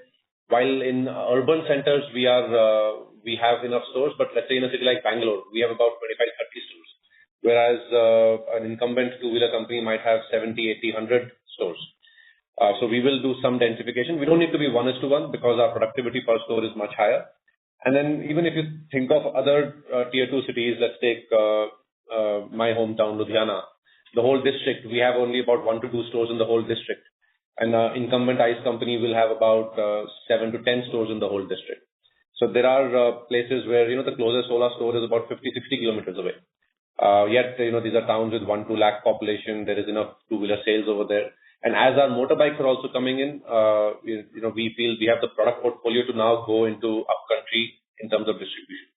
while in urban centers we have enough stores, but let's say in a city like Bangalore, we have about 25, 30 stores. Whereas an incumbent two-wheeler company might have 70, 80, 100 stores. So we will do some densification. We don't need to be 1:1 because our productivity per store is much higher. And then even if you think of other tier 2 cities, let's take my hometown, Ludhiana, the whole district, we have only about 1 to 2 stores in the whole district. And incumbent ICE company will have about 7 to 10 stores in the whole district. So there are places where, the closest Ola store is about 50, 60 kilometers away. Yet, these are towns with 1-2 lakh population. There is enough two-wheeler sales over there. And as our motorbikes are also coming in, we feel we have the product portfolio to now go into upcountry in terms of distribution.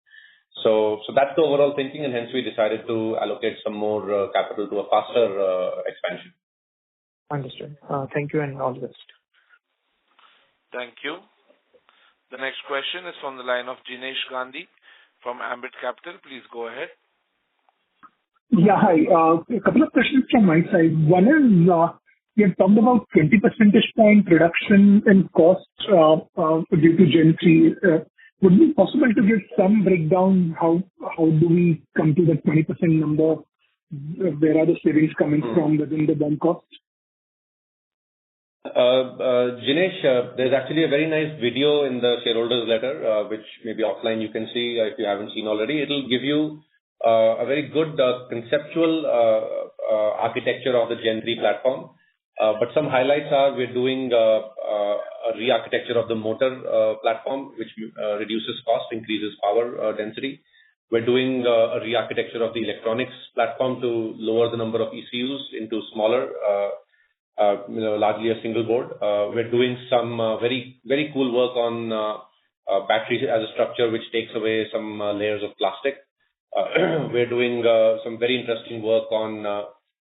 So that's the overall thinking, and hence we decided to allocate some more capital to a faster expansion. Understood. Thank you and all the best. Thank you. The next question is from the line of Jinesh Gandhi from Ambit Capital. Please go ahead. Yeah, hi. A couple of questions from my side. One is, you have talked about 20 percentage point reduction in cost due to Gen 3. Would it be possible to give some breakdown? How do we come to that 20% number? Where are the savings coming from within the BOM cost? Jinesh, there's actually a very nice video in the shareholders letter, which maybe offline you can see if you haven't seen already. It'll give you a very good conceptual architecture of the Gen 3 platform. But some highlights are we're doing a re-architecture of the motor platform, which reduces cost, increases power density. We're doing a re-architecture of the electronics platform to lower the number of ECUs into smaller, largely a single board. We're doing some very, very cool work on batteries as a structure, which takes away some layers of plastic. We're doing some very interesting work on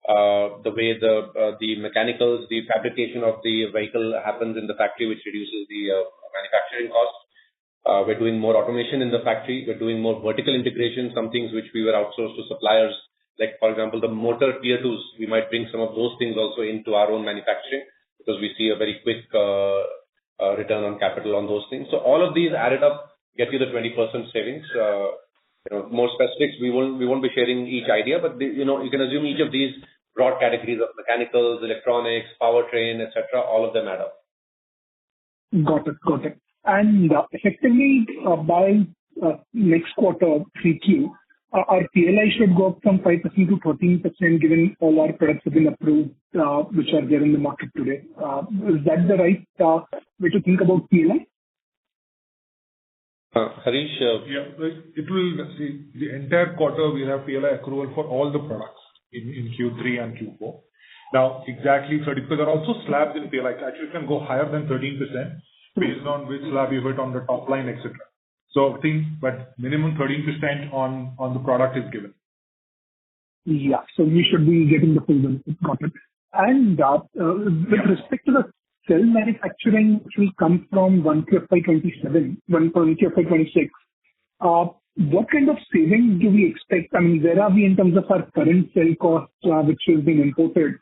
the way the mechanicals, the fabrication of the vehicle happens in the factory, which reduces the manufacturing cost. We're doing more automation in the factory. We're doing more vertical integration, some things which we were outsourced to suppliers, like, for example, the motor tier 2s. We might bring some of those things also into our own manufacturing because we see a very quick return on capital on those things. So all of these added up get you the 20% savings. More specifics, we won't be sharing each idea, but you can assume each of these broad categories of mechanicals, electronics, powertrain, etc., all of them add up. Got it. And effectively, by next quarter, 3Q, our PLI should go up from 5% to 13%, given all our products have been approved, which are there in the market today. Is that the right way to think about PLI? Harish? Yeah. It will see the entire quarter we have PLI accrual for all the products in Q3 and Q4. Now, exactly 30, because there are also slabs in PLI. Actually, it can go higher than 13% based on which slab you hit on the top line, etc. So I think, but minimum 13% on the product is given. Yeah. So we should be getting the full benefit. Got it. And with respect to the cell manufacturing, which will come from 1Q FY27, 1Q FY26, what kind of savings do we expect? I mean, where are we in terms of our current cell cost, which has been imported?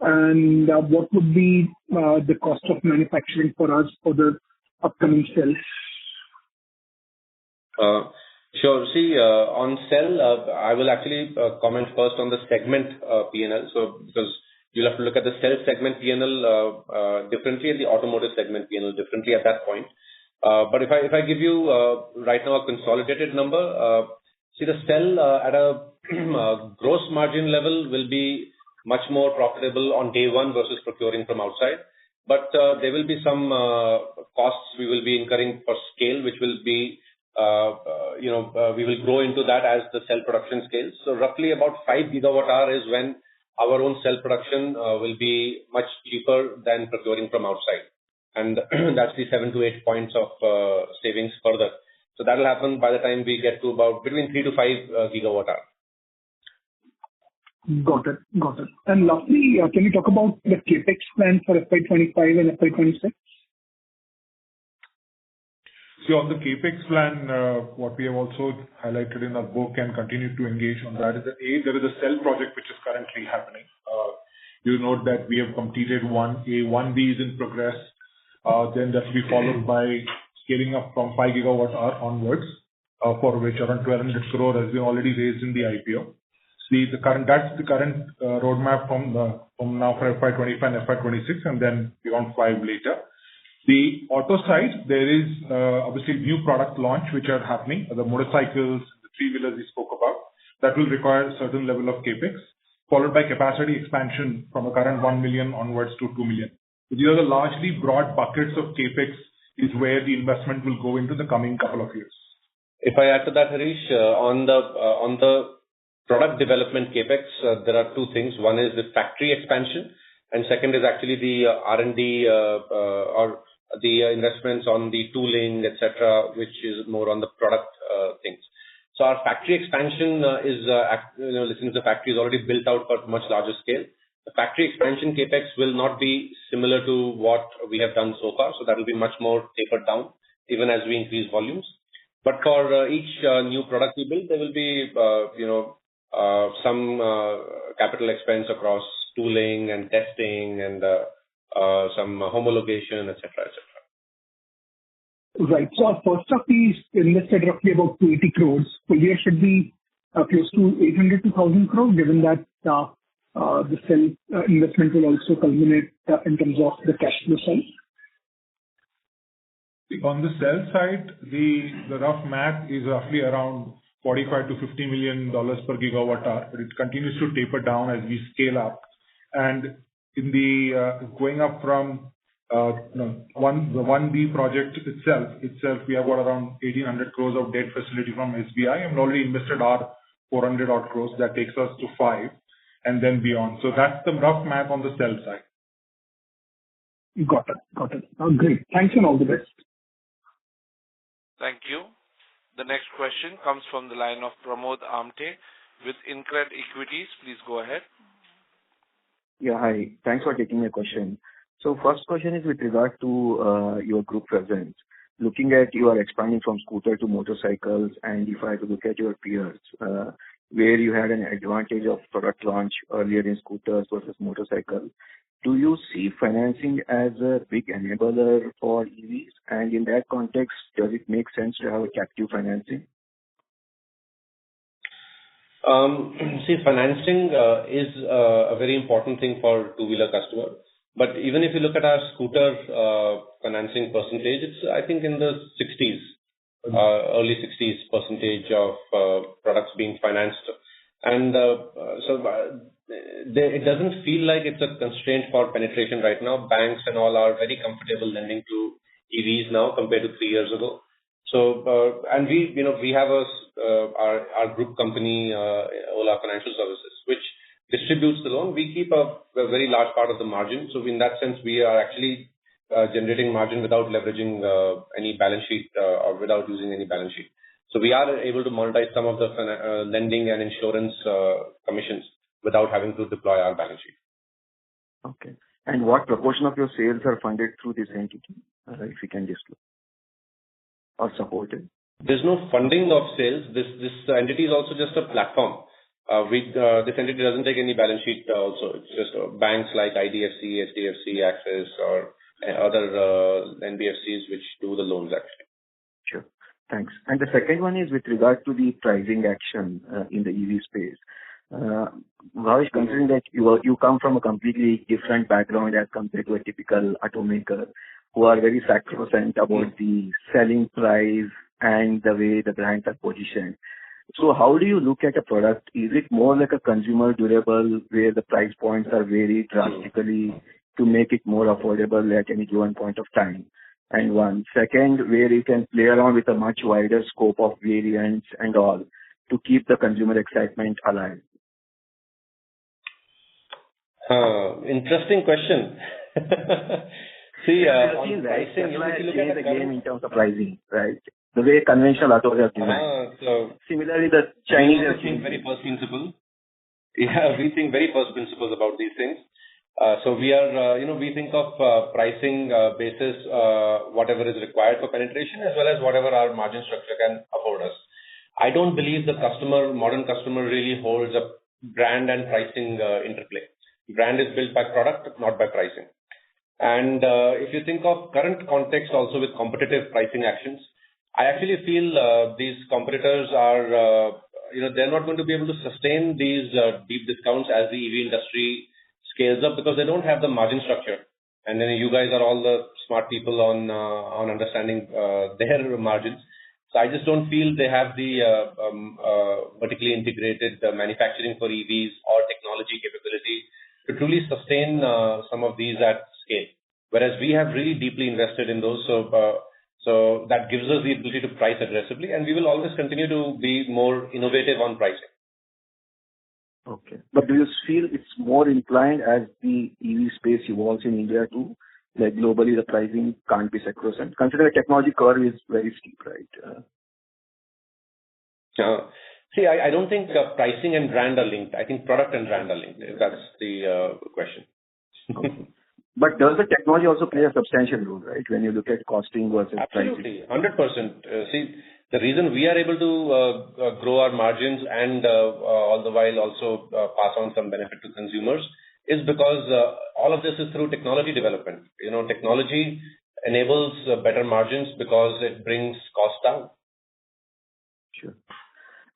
And what would be the cost of manufacturing for us for the upcoming cells? Sure. See, on cell, I will actually comment first on the segment P&L. So, because you'll have to look at the cell segment P&L differently and the automotive segment P&L differently at that point. But if I give you right now a consolidated number, see the cell at a gross margin level will be much more profitable on day one versus procuring from outside. But there will be some costs we will be incurring for scale, which will be, we will grow into that as the cell production scales. So roughly about 5 gigawatt hour is when our own cell production will be much cheaper than procuring from outside. And that's the 7 to 8 points of savings further. So that will happen by the time we get to about between 3 to 5 gigawatt hour. Got it. And lastly, can you talk about the capex plan for FY25 and FY26? So on the capex plan, what we have also highlighted in our book and continue to engage on that is that there is a cell project which is currently happening. You note that we have completed 1B is in progress. Then that will be followed by scaling up from 5 gigawatt hour onwards, for which around 1,200 crore has been already raised in the IPO. That's the current roadmap from now for FY25 and FY26, and then beyond 5 later. The auto side, there is obviously new product launch which are happening. The motorcycles, the three-wheelers we spoke about, that will require a certain level of capex, followed by capacity expansion from a current 1 million onwards to 2 million. So these are the largely broad buckets of capex is where the investment will go into the coming couple of years. If I add to that, Harish, on the product development capex, there are two things. One is the factory expansion, and second is actually the R&D or the investments on the tooling, etc., which is more on the product things. So our factory expansion since the factory is already built out for much larger scale, the factory expansion capex will not be similar to what we have done so far. So that will be much more tapered down, even as we increase volumes. But for each new product we build, there will be some capital expense across tooling and testing and some homologation, etc., etc. Right. So our first half is invested roughly about 280 crores. So here should be close to 800 to 1,000 crores, given that the cell investment will also culminate in terms of the cash flow side. On the cell side, the rough math is roughly around $45 to $50 million per gigawatt hour, but it continues to taper down as we scale up. And in the going up from the 1B project itself, we have got around 1,800 crores of debt facility from SBI, and already invested our 400 odd crores. That takes us to 5, and then beyond. So that's the rough math on the cell side. Got it. Great. Thanks and all the best. Thank you. The next question comes from the line of Pramod Amte with InCred Equities. Please go ahead. Yeah, hi. Thanks for taking my question. So first question is with regard to your group presence. Looking at you are expanding from scooter to motorcycles, and if I have to look at your peers, where you had an advantage of product launch earlier in scooters versus motorcycles, do you see financing as a big enabler for EVs? And in that context, does it make sense to have a captive financing? See, financing is a very important thing for two-wheeler customer. But even if you look at our scooter financing percentage, it's, I think, in the 60s, early 60s percentage of products being financed. And it doesn't feel like it's a constraint for penetration right now. Banks and all are very comfortable lending to EVs now compared to 3 years ago. So, and we have our group company, Ola Financial Services, which distributes the loan. We keep a very large part of the margin. So in that sense, we are actually generating margin without leveraging any balance sheet or without using any balance sheet. So we are able to monetize some of the lending and insurance commissions without having to deploy our balance sheet. Okay. And what proportion of your sales are funded through this entity, if you can disclose, or supported? There's no funding of sales. This entity is also just a platform. This entity doesn't take any balance sheet also. It's just banks like IDFC, HDFC, Axis, or other NBFCs which do the loans actually. Sure. Thanks. And the second one is with regard to the pricing action in the EV space. Bhavesh, considering that you come from a completely different background as compared to a typical automaker who are very sacrosanct about the selling price and the way the brands are positioned. So how do you look at a product? Is it more like a consumer durable where the price points are varied drastically to make it more affordable at any given point of time? And one. Second, where you can play around with a much wider scope of variants and all to keep the consumer excitement alive? Interesting question. See, on pricing, you look at the game in terms of pricing, right? The way conventional autos are designed. Similarly, the Chinese are think very first principle. Yeah, we think very first principles about these things. So we are, we think of pricing basis whatever is required for penetration as well as whatever our margin structure can afford us. I don't believe the modern customer really holds a brand and pricing interplay. Brand is built by product, not by pricing. And if you think of current context also with competitive pricing actions, I actually feel these competitors are, they're not going to be able to sustain these deep discounts as the EV industry scales up because they don't have the margin structure. And then you guys are all the smart people on understanding their margins. So I just don't feel they have the vertically integrated manufacturing for EVs or technology capability to truly sustain some of these at scale. Whereas we have really deeply invested in those. So that gives us the ability to price aggressively, and we will always continue to be more innovative on pricing. Okay. But do you feel it's more inclined as the EV space evolves in India too? Like globally, the pricing can't be sacrosanct. Consider the technology curve is very steep, right? See, I don't think pricing and brand are linked. I think product and brand are linked. That's the question. Okay. But does the technology also play a substantial role, right? When you look at costing versus Absolutely, pricing? 100%. See, the reason we are able to grow our margins and all the while also pass on some benefit to consumers is because all of this is through technology development. Technology enables better margins because it brings costs down. Sure.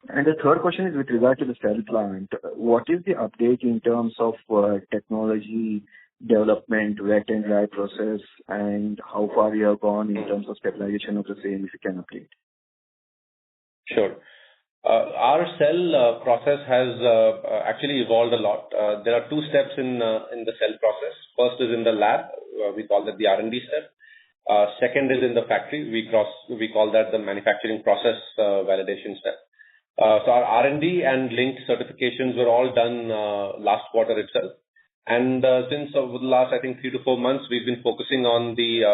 And the third question is with regard to the cell plant. What is the update in terms of technology development, wet and dry process, and how far you have gone in terms of stabilization of the same, if you can update? Sure. Our cell process has actually evolved a lot. There are two steps in the cell process. First is in the lab. We call that the R&D step. Second is in the factory. We call that the manufacturing process validation step. So our R&D and linked certifications were all done last quarter itself. And since over the last, I think, 3 to 4 months, we've been focusing on the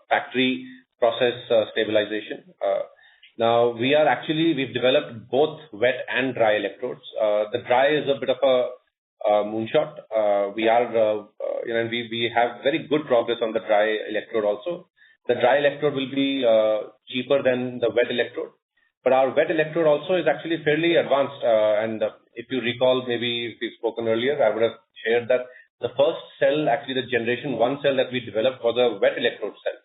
factory process stabilization. Now, we've developed both wet and dry electrodes. The dry is a bit of moonshot. We have very good progress on the dry electrode also. The dry electrode will be cheaper than the wet electrode, but our wet electrode also is actually fairly advanced. And if you recall, maybe if we've spoken earlier, I would have shared that the first cell, actually the generation 1 cell that we developed was a wet electrode cell.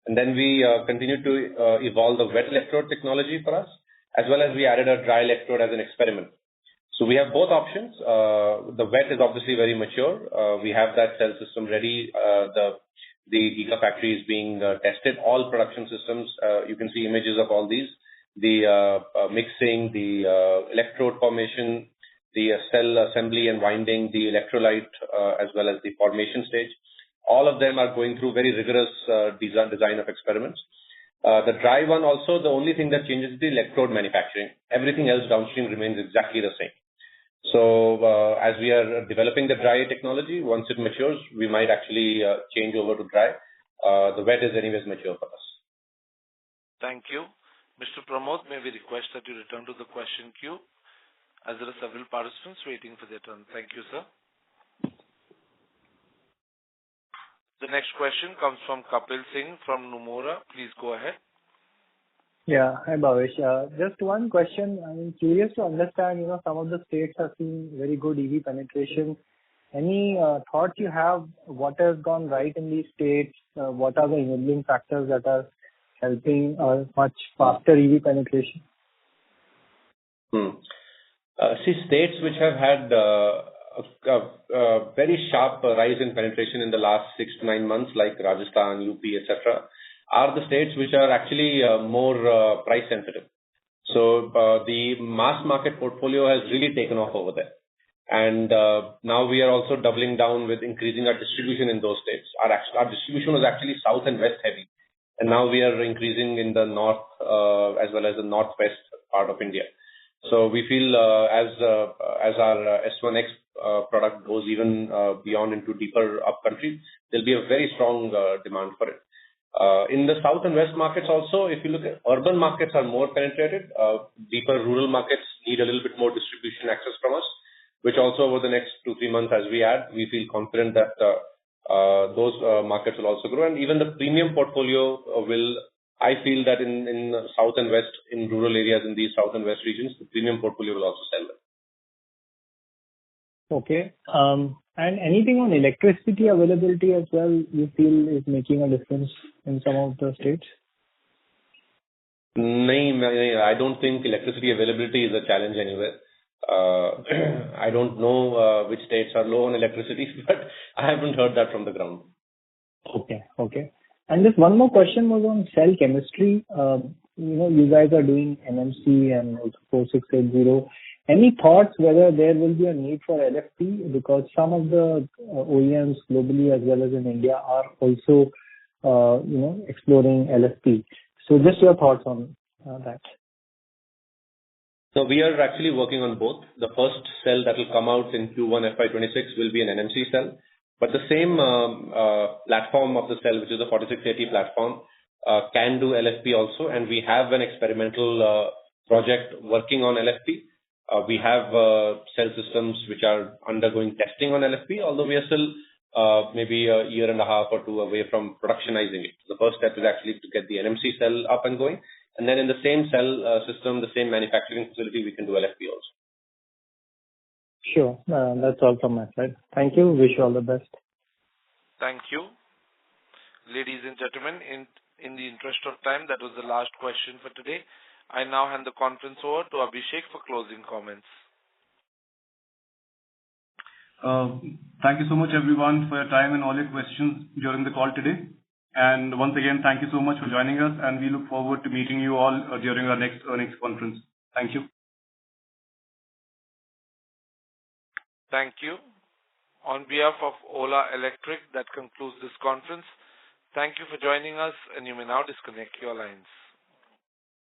And then we continued to evolve the wet electrode technology for us, as well as we added a dry electrode as an experiment. So we have both options. The wet is obviously very mature. We have that cell system ready. The gigafactory is being tested. All production systems, you can see images of all these. The mixing, the electrode formation, the cell assembly and winding, the electrolyte, as well as the formation stage. All of them are going through very rigorous design of experiments. The dry one also, the only thing that changes is the electrode manufacturing. Everything else downstream remains exactly the same. So as we are developing the dry technology, once it matures, we might actually change over to dry. The wet is anyways mature for us. Thank you. Mr. Pramod, may we request that you return to the question queue, as there are several participants waiting for their turn. Thank you, sir. The next question comes from Kapil Singh from Nomura. Please go ahead. Yeah. Hi, Bhavesh. Just one question. I'm curious to understand, some of the states are seeing very good EV penetration. Any thoughts you have, what has gone right in these states? What are the enabling factors that are helping much faster EV penetration? See, states which have had a very sharp rise in penetration in the last 6 to 9 months, like Rajasthan, UP, etc., are the states which are actually more price sensitive. So the mass market portfolio has really taken off over there. And now we are also doubling down with increasing our distribution in those states. Our distribution was actually south and west heavy. And now we are increasing in the north as well as the northwest part of India. So we feel as our S1X product goes even beyond into deeper up country, there'll be a very strong demand for it. In the south and west markets also, if you look at urban markets are more penetrated, deeper rural markets need a little bit more distribution access from us, which also over the next 2-3 months as we add, we feel confident that those markets will also grow. And even the premium portfolio I feel that in south and west, in rural areas in these south and west regions, the premium portfolio will also sell well. Okay. And anything on electricity availability as well, you feel is making a difference in some of the states? No, I don't think electricity availability is a challenge anywhere. I don't know which states are low on electricity, but I haven't heard that from the ground. Okay. And just one more question was on cell chemistry. You guys are doing NMC and also 4680. Any thoughts whether there will be a need for LFP? Because some of the OEMs globally as well as in India are also, exploring LFP. So just your thoughts on that. So we are actually working on both. The first cell that will come out in Q1 FY26 will be an NMC cell. But the same platform of the cell, which is the 4680 platform, can do LFP also. And we have an experimental project working on LFP. We have cell systems which are undergoing testing on LFP, although we are still maybe a year and a half or 2 away from productionizing it. The first step is actually to get the NMC cell up and going. And then in the same cell system, the same manufacturing facility, we can do LFP also. Sure. That's all from my side. Thank you. Wish you all the best. Thank you. Ladies and gentlemen, in the interest of time, that was the last question for today. I now hand the conference over to Abhishek for closing comments. Thank you so much, everyone, for your time and all your questions during the call today. And once again, thank you so much for joining us, and we look forward to meeting you all during our next earnings conference. Thank you. Thank you. On behalf of Ola Electric, that concludes this conference. Thank you for joining us, and you may now disconnect your lines.